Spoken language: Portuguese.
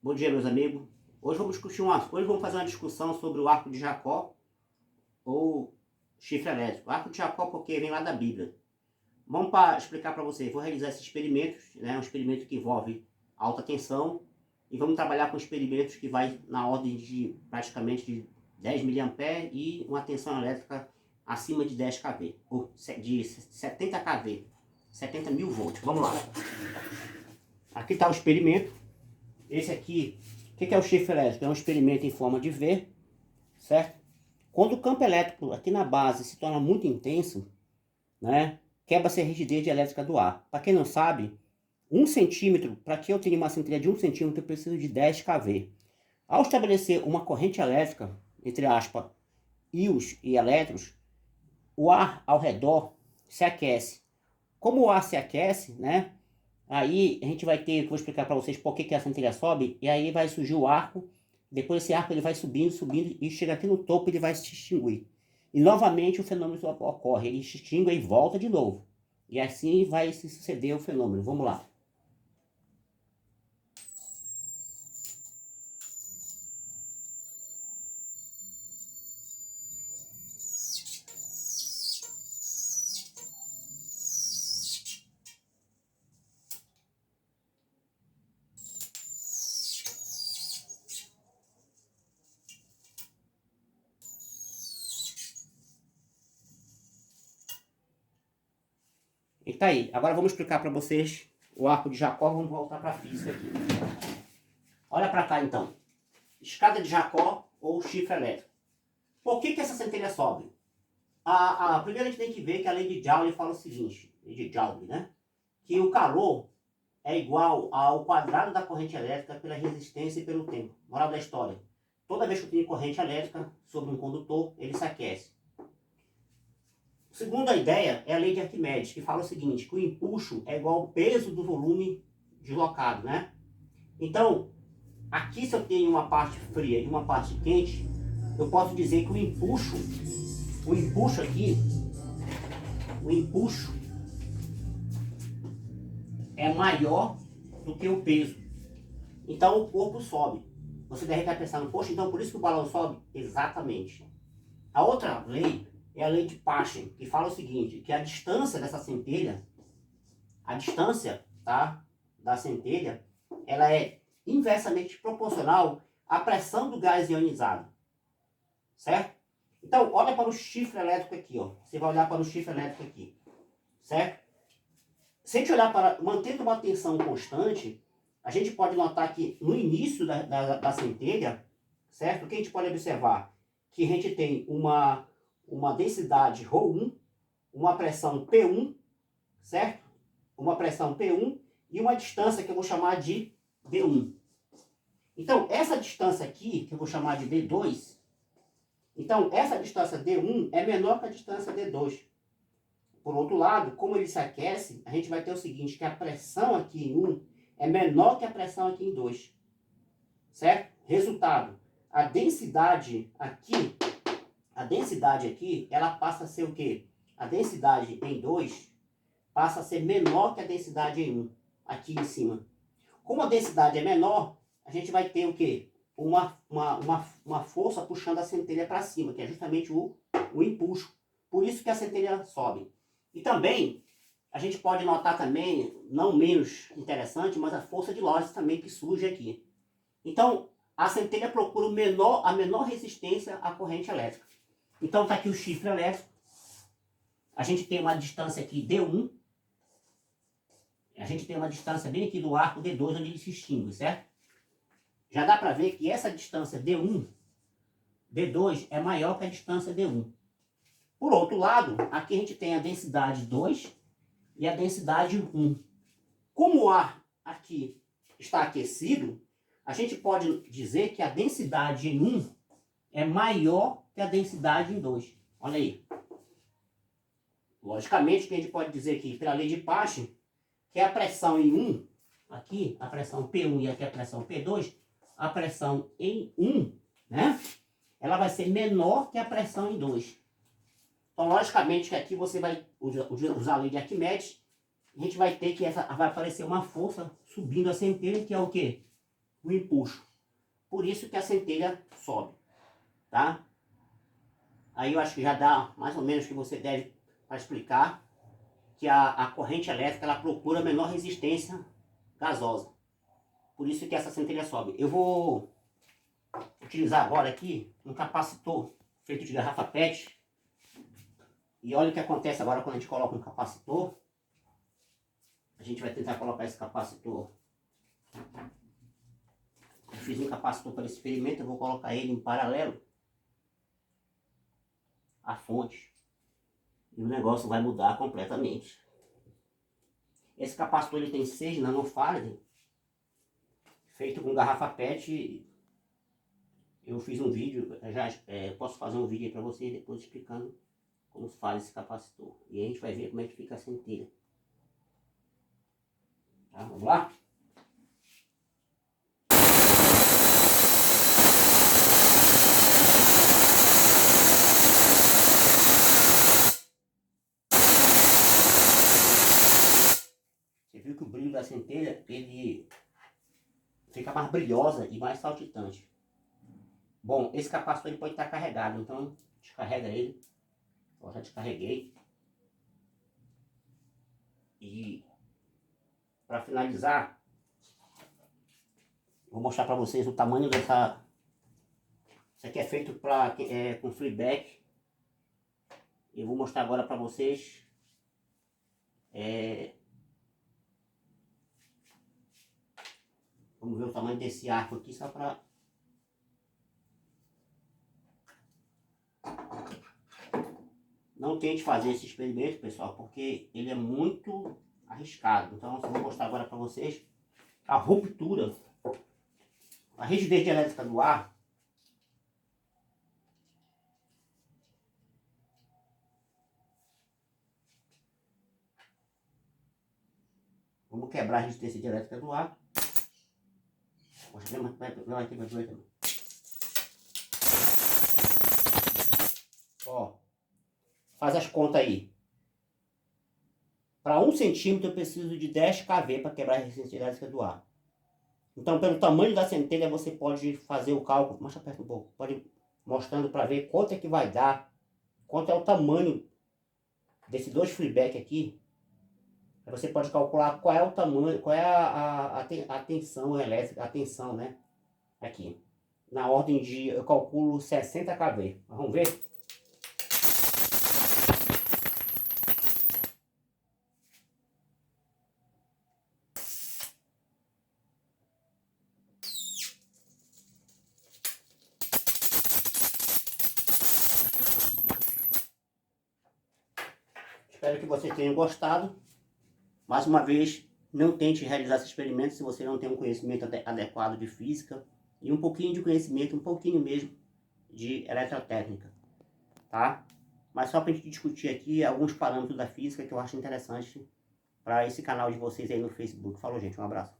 Bom dia, meus amigos. Hoje vamos fazer uma discussão sobre o arco de Jacó ou chifre elétrico. O arco de Jacó porque vem lá da Bíblia. Explicar para vocês. Vou realizar esses experimentos, né? Um experimento que envolve alta tensão e vamos trabalhar com experimentos que vai na ordem de praticamente de 10 mA e uma tensão elétrica acima de 10 kV, ou de 70 kV, 70 mil volts. Vamos lá. Aqui está o experimento. Esse aqui, o que é o chifre elétrico? É um experimento em forma de V, certo? Quando o campo elétrico aqui na base se torna muito intenso, né, quebra-se a rigidez elétrica do ar. Para quem não sabe, 1 centímetro, para que eu tenha uma centelha de 1 centímetro, eu preciso de 10 kV. Ao estabelecer uma corrente elétrica, entre aspas, íons e elétrons, o ar ao redor se aquece. Como o ar se aquece, né, aí a gente vai ter, vou explicar para vocês por que a centelha sobe, e aí vai surgir o arco, depois esse arco ele vai subindo, subindo, e chega aqui no topo ele vai se extinguir. E novamente o fenômeno ocorre, ele se extingue e volta de novo. E assim vai se suceder o fenômeno. Vamos lá. E tá aí. Agora vamos explicar para vocês o arco de Jacó. Vamos voltar para a física aqui. Olha para cá então. Escada de Jacó ou chifre elétrico. Por que essa centelha sobe? Primeiro a gente tem que ver que a lei de Joule fala o seguinte, lei de Joule, né? Que o calor é igual ao quadrado da corrente elétrica pela resistência e pelo tempo. Moral da história. Toda vez que eu tenho corrente elétrica sobre um condutor, ele se aquece. Segunda ideia é a lei de Arquimedes, que fala o seguinte, que o empuxo é igual ao peso do volume deslocado, né? Então, aqui se eu tenho uma parte fria e uma parte quente, eu posso dizer que o empuxo aqui, o empuxo é maior do que o peso. Então o corpo sobe. Você deve estar pensando, poxa, então por isso que o balão sobe? Exatamente. A outra lei é a lei de Paschen, que fala o seguinte, que a distância dessa centelha, a distância, tá, da centelha, ela é inversamente proporcional à pressão do gás ionizado. Certo? Então, olha para o chifre elétrico aqui, ó. Você vai olhar para o chifre elétrico aqui. Certo? Se a gente olhar para, mantendo uma tensão constante, a gente pode notar que no início da centelha, certo? O que a gente pode observar? Que a gente tem uma densidade ρ1, uma pressão P1, certo? Uma pressão P1 e uma distância que eu vou chamar de D1. Então, essa distância aqui, que eu vou chamar de D2, então essa distância D1 é menor que a distância D2. Por outro lado, como ele se aquece, a gente vai ter o seguinte, que a pressão aqui em 1 é menor que a pressão aqui em 2. Certo? Resultado, a densidade aqui, ela passa a ser o quê? A densidade em 2 passa a ser menor que a densidade em 1, aqui em cima. Como a densidade é menor, a gente vai ter o quê? Uma força puxando a centelha para cima, que é justamente o empuxo. Por isso que a centelha sobe. E também, a gente pode notar também, não menos interessante, mas a força de Lorentz também que surge aqui. Então, a centelha procura a menor resistência à corrente elétrica. Então, está aqui o chifre elétrico. A gente tem uma distância aqui D1. A gente tem uma distância bem aqui do arco D2, onde ele se extingue, certo? Já dá para ver que essa distância D2 é maior que a distância D1. Por outro lado, aqui a gente tem a densidade 2 e a densidade 1. Como o ar aqui está aquecido, a gente pode dizer que a densidade em 1 é maior que a densidade em 2. Olha aí. Logicamente que a gente pode dizer aqui, pela lei de Paschen, que a pressão em 1, aqui a pressão P1 e aqui a pressão P2, a pressão em 1, né, ela vai ser menor que a pressão em 2. Então, logicamente que aqui você vai usar a lei de Arquimedes, a gente vai ter que vai aparecer uma força subindo a centelha, que é o quê? o empuxo. Por isso que a centelha sobe, tá? Aí eu acho que já dá mais ou menos que você deve para explicar que a corrente elétrica ela procura menor resistência gasosa. Por isso que essa centelha sobe. Eu vou utilizar agora aqui um capacitor feito de garrafa PET. E olha o que acontece agora quando a gente coloca um capacitor. A gente vai tentar colocar esse capacitor. Eu fiz um capacitor para esse experimento, eu vou colocar ele em paralelo à fonte. E o negócio vai mudar completamente. Esse capacitor ele tem 6 nanofarad, feito com garrafa PET. Eu fiz um vídeo, posso fazer um vídeo aí para vocês depois explicando como faz esse capacitor. E a gente vai ver como é que fica a centelha. Tá, vamos lá? Você viu que o brilho da centelha, ele fica mais brilhosa e mais saltitante. Bom, esse capacitor ele pode estar carregado, então descarrega ele. Eu já descarreguei. E para finalizar, vou mostrar para vocês o tamanho dessa. Isso aqui é feito com freeback. Eu vou mostrar agora para vocês. Vamos ver o tamanho desse arco aqui só para. Não tente fazer esse experimento, pessoal, porque ele é muito arriscado. Então, eu vou mostrar agora para vocês a ruptura, a rigidez elétrica do ar. Vamos quebrar a resistência elétrica do ar. Ó, faz as contas aí. Para 1 centímetro eu preciso de 10 kV para quebrar a resistência elétrica do ar. Então, pelo tamanho da centelha, você pode fazer o cálculo. Mostra perto um pouco. Pode ir mostrando para ver quanto é que vai dar. Quanto é o tamanho desses dois freeback aqui. Aí você pode calcular qual é o tamanho, qual é a tensão elétrica, a tensão, né? Aqui. Na ordem de, eu calculo 60 kV. Vamos ver? Espero que vocês tenham gostado. Mais uma vez, não tente realizar esse experimento se você não tem um conhecimento adequado de física e um pouquinho de conhecimento, um pouquinho mesmo de eletrotécnica, tá? Mas só para a gente discutir aqui alguns parâmetros da física que eu acho interessante para esse canal de vocês aí no Facebook. Falou, gente, um abraço.